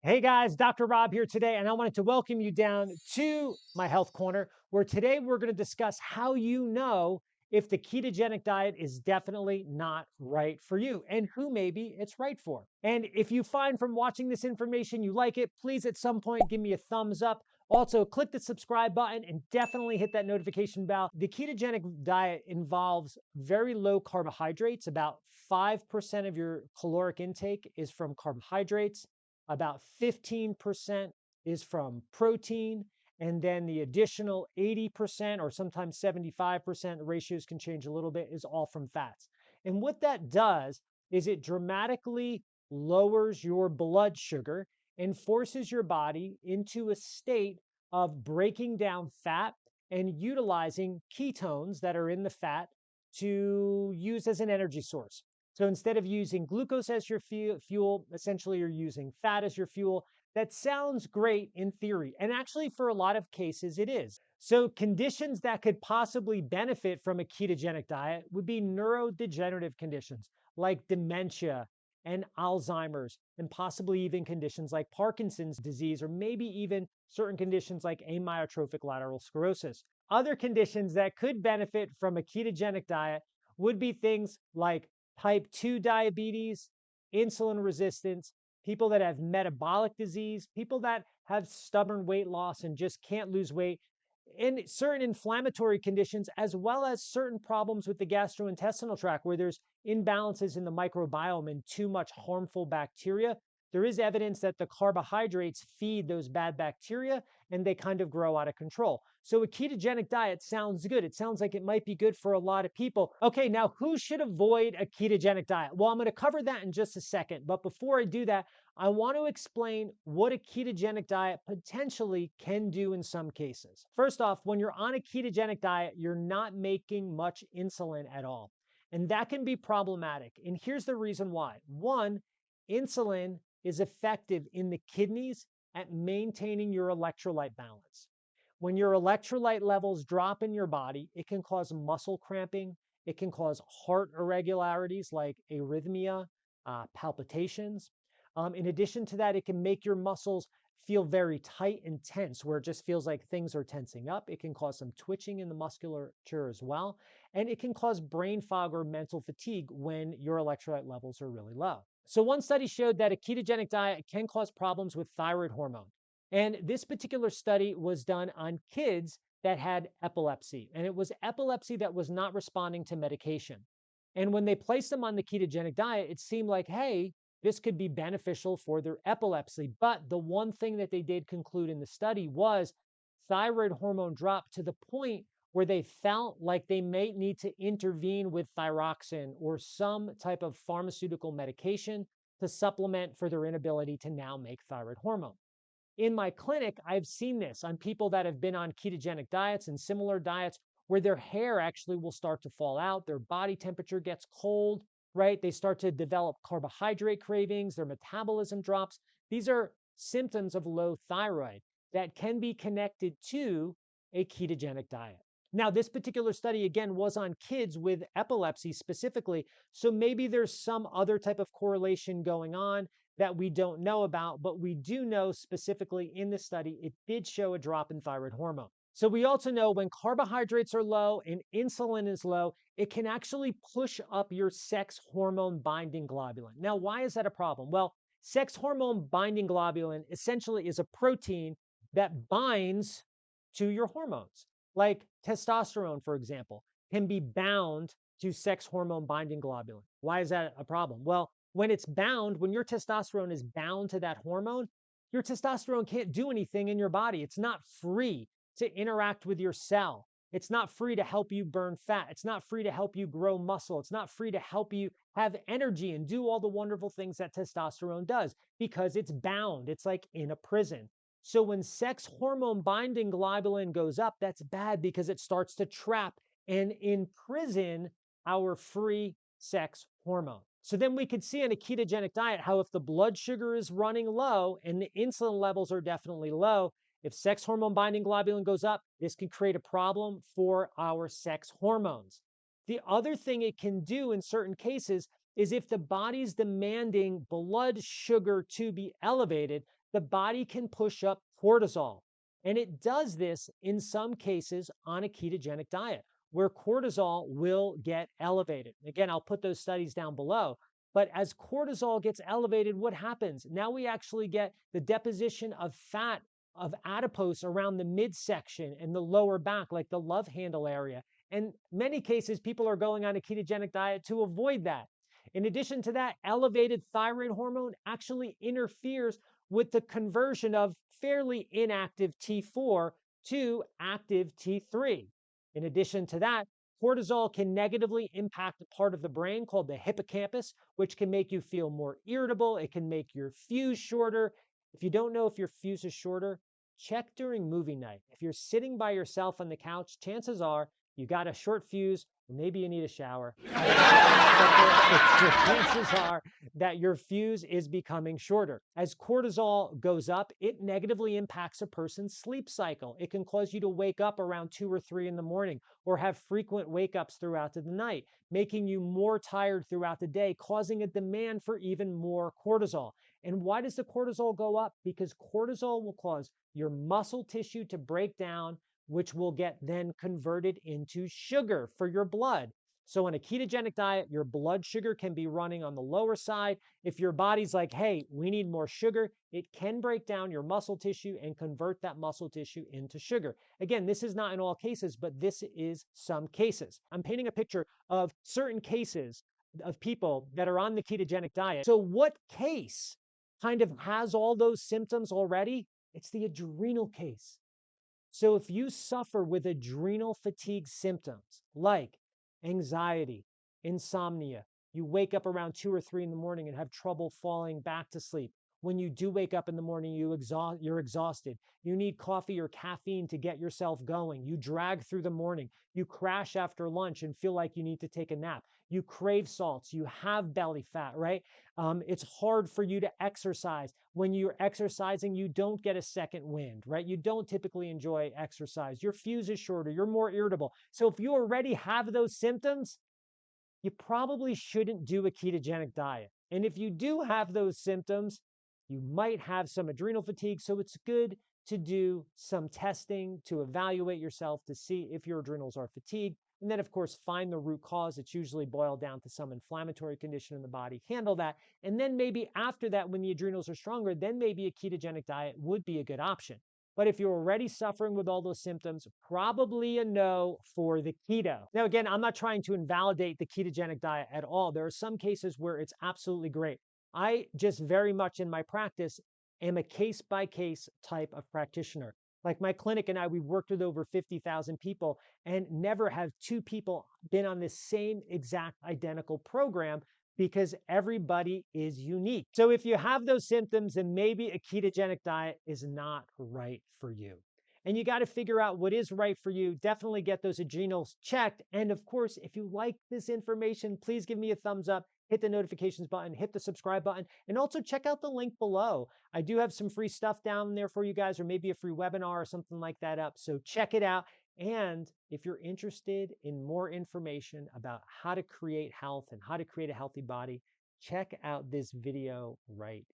Hey guys, Dr. Rob here today, and I wanted to welcome you down to my health corner, where today we're going to discuss how you know if the ketogenic diet is definitely not right for you and who maybe it's right for. And if you find from watching this information you like it, please at some point give me a thumbs up. Also, click the subscribe button and definitely hit that notification bell. The ketogenic diet involves very low carbohydrates. About 5% of your caloric intake is from carbohydrates. About 15% is from protein, and then the additional 80% or sometimes 75%, the ratios can change a little bit, is all from fats. And what that does is it dramatically lowers your blood sugar and forces your body into a state of breaking down fat and utilizing ketones that are in the fat to use as an energy source. So instead of using glucose as your fuel, essentially you're using fat as your fuel. That sounds great in theory. And actually, for a lot of cases, it is. So conditions that could possibly benefit from a ketogenic diet would be neurodegenerative conditions like dementia and Alzheimer's, and possibly even conditions like Parkinson's disease, or maybe even certain conditions like amyotrophic lateral sclerosis. Other conditions that could benefit from a ketogenic diet would be things like type 2 diabetes, insulin resistance, people that have metabolic disease, people that have stubborn weight loss and just can't lose weight, and certain inflammatory conditions, as well as certain problems with the gastrointestinal tract where there's imbalances in the microbiome and too much harmful bacteria. There is evidence that the carbohydrates feed those bad bacteria and they kind of grow out of control. So a ketogenic diet sounds good. It sounds like it might be good for a lot of people. Okay, now who should avoid a ketogenic diet? Well, I'm going to cover that in just a second. But before I do that, I want to explain what a ketogenic diet potentially can do in some cases. First off, when you're on a ketogenic diet, you're not making much insulin at all. And that can be problematic. And here's the reason why. One, insulin is effective in the kidneys at maintaining your electrolyte balance. When your electrolyte levels drop in your body, it can cause muscle cramping. It can cause heart irregularities like arrhythmia, palpitations. In addition to that, it can make your muscles feel very tight and tense, where it just feels like things are tensing up. It can cause some twitching in the musculature as well. And it can cause brain fog or mental fatigue when your electrolyte levels are really low. So one study showed that a ketogenic diet can cause problems with thyroid hormone. And this particular study was done on kids that had epilepsy. And it was epilepsy that was not responding to medication. And when they placed them on the ketogenic diet, it seemed like, hey, this could be beneficial for their epilepsy. But the one thing that they did conclude in the study was thyroid hormone dropped to the point where they felt like they may need to intervene with thyroxine or some type of pharmaceutical medication to supplement for their inability to now make thyroid hormone. In my clinic, I've seen this on people that have been on ketogenic diets and similar diets where their hair actually will start to fall out, their body temperature gets cold, right? They start to develop carbohydrate cravings, their metabolism drops. These are symptoms of low thyroid that can be connected to a ketogenic diet. Now, this particular study, again, was on kids with epilepsy specifically. So maybe there's some other type of correlation going on that we don't know about, but we do know specifically in this study, it did show a drop in thyroid hormone. So we also know when carbohydrates are low and insulin is low, it can actually push up your sex hormone binding globulin. Now, why is that a problem? Well, sex hormone binding globulin essentially is a protein that binds to your hormones. Like testosterone, for example, can be bound to sex hormone binding globulin. Why is that a problem? Well, when it's bound, when your testosterone is bound to that hormone, your testosterone can't do anything in your body. It's not free to interact with your cell. It's not free to help you burn fat. It's not free to help you grow muscle. It's not free to help you have energy and do all the wonderful things that testosterone does because it's bound. It's like in a prison. So when sex hormone binding globulin goes up, that's bad because it starts to trap and imprison our free sex hormone. So then we could see in a ketogenic diet how if the blood sugar is running low and the insulin levels are definitely low, if sex hormone binding globulin goes up, this can create a problem for our sex hormones. The other thing it can do in certain cases is if the body's demanding blood sugar to be elevated, the body can push up cortisol. And it does this in some cases on a ketogenic diet where cortisol will get elevated. Again, I'll put those studies down below. But as cortisol gets elevated, what happens? Now we actually get the deposition of fat, of adipose around the midsection and the lower back, like the love handle area. In many cases, people are going on a ketogenic diet to avoid that. In addition to that, elevated thyroid hormone actually interferes with the conversion of fairly inactive T4 to active T3. In addition to that, cortisol can negatively impact a part of the brain called the hippocampus, which can make you feel more irritable. It can make your fuse shorter. If you don't know if your fuse is shorter, check during movie night. If you're sitting by yourself on the couch, chances are you got a short fuse, maybe you need a shower. The chances are that your fuse is becoming shorter. As cortisol goes up, it negatively impacts a person's sleep cycle. It can cause you to wake up around 2 or 3 in the morning or have frequent wake ups throughout the night, making you more tired throughout the day, causing a demand for even more cortisol. And why does the cortisol go up? Because cortisol will cause your muscle tissue to break down, which will get then converted into sugar for your blood. So on a ketogenic diet, your blood sugar can be running on the lower side. If your body's like, hey, we need more sugar, it can break down your muscle tissue and convert that muscle tissue into sugar. Again, this is not in all cases, but this is some cases. I'm painting a picture of certain cases of people that are on the ketogenic diet. So what case kind of has all those symptoms already? It's the adrenal case. So if you suffer with adrenal fatigue symptoms like anxiety, insomnia, you wake up around 2 or 3 in the morning and have trouble falling back to sleep. When you do wake up in the morning, you're exhausted. You need coffee or caffeine to get yourself going. You drag through the morning. You crash after lunch and feel like you need to take a nap. You crave salts. You have belly fat, right? It's hard for you to exercise. When you're exercising, you don't get a second wind, right? You don't typically enjoy exercise. Your fuse is shorter. You're more irritable. So if you already have those symptoms, you probably shouldn't do a ketogenic diet. And if you do have those symptoms, you might have some adrenal fatigue. So it's good to do some testing to evaluate yourself to see if your adrenals are fatigued. And then, of course, find the root cause. It's usually boiled down to some inflammatory condition in the body. Handle that. And then maybe after that, when the adrenals are stronger, then maybe a ketogenic diet would be a good option. But if you're already suffering with all those symptoms, probably a no for the keto. Now, again, I'm not trying to invalidate the ketogenic diet at all. There are some cases where it's absolutely great. I just very much in my practice am a case-by-case type of practitioner. Like my clinic and I, we've worked with over 50,000 people and never have two people been on the same exact identical program because everybody is unique. So if you have those symptoms, then maybe a ketogenic diet is not right for you. And you got to figure out what is right for you. Definitely get those adrenals checked. And of course, if you like this information, please give me a thumbs up, hit the notifications button, hit the subscribe button, and also check out the link below. I do have some free stuff down there for you guys, or maybe a free webinar or something like that up. So check it out. And if you're interested in more information about how to create health and how to create a healthy body, check out this video right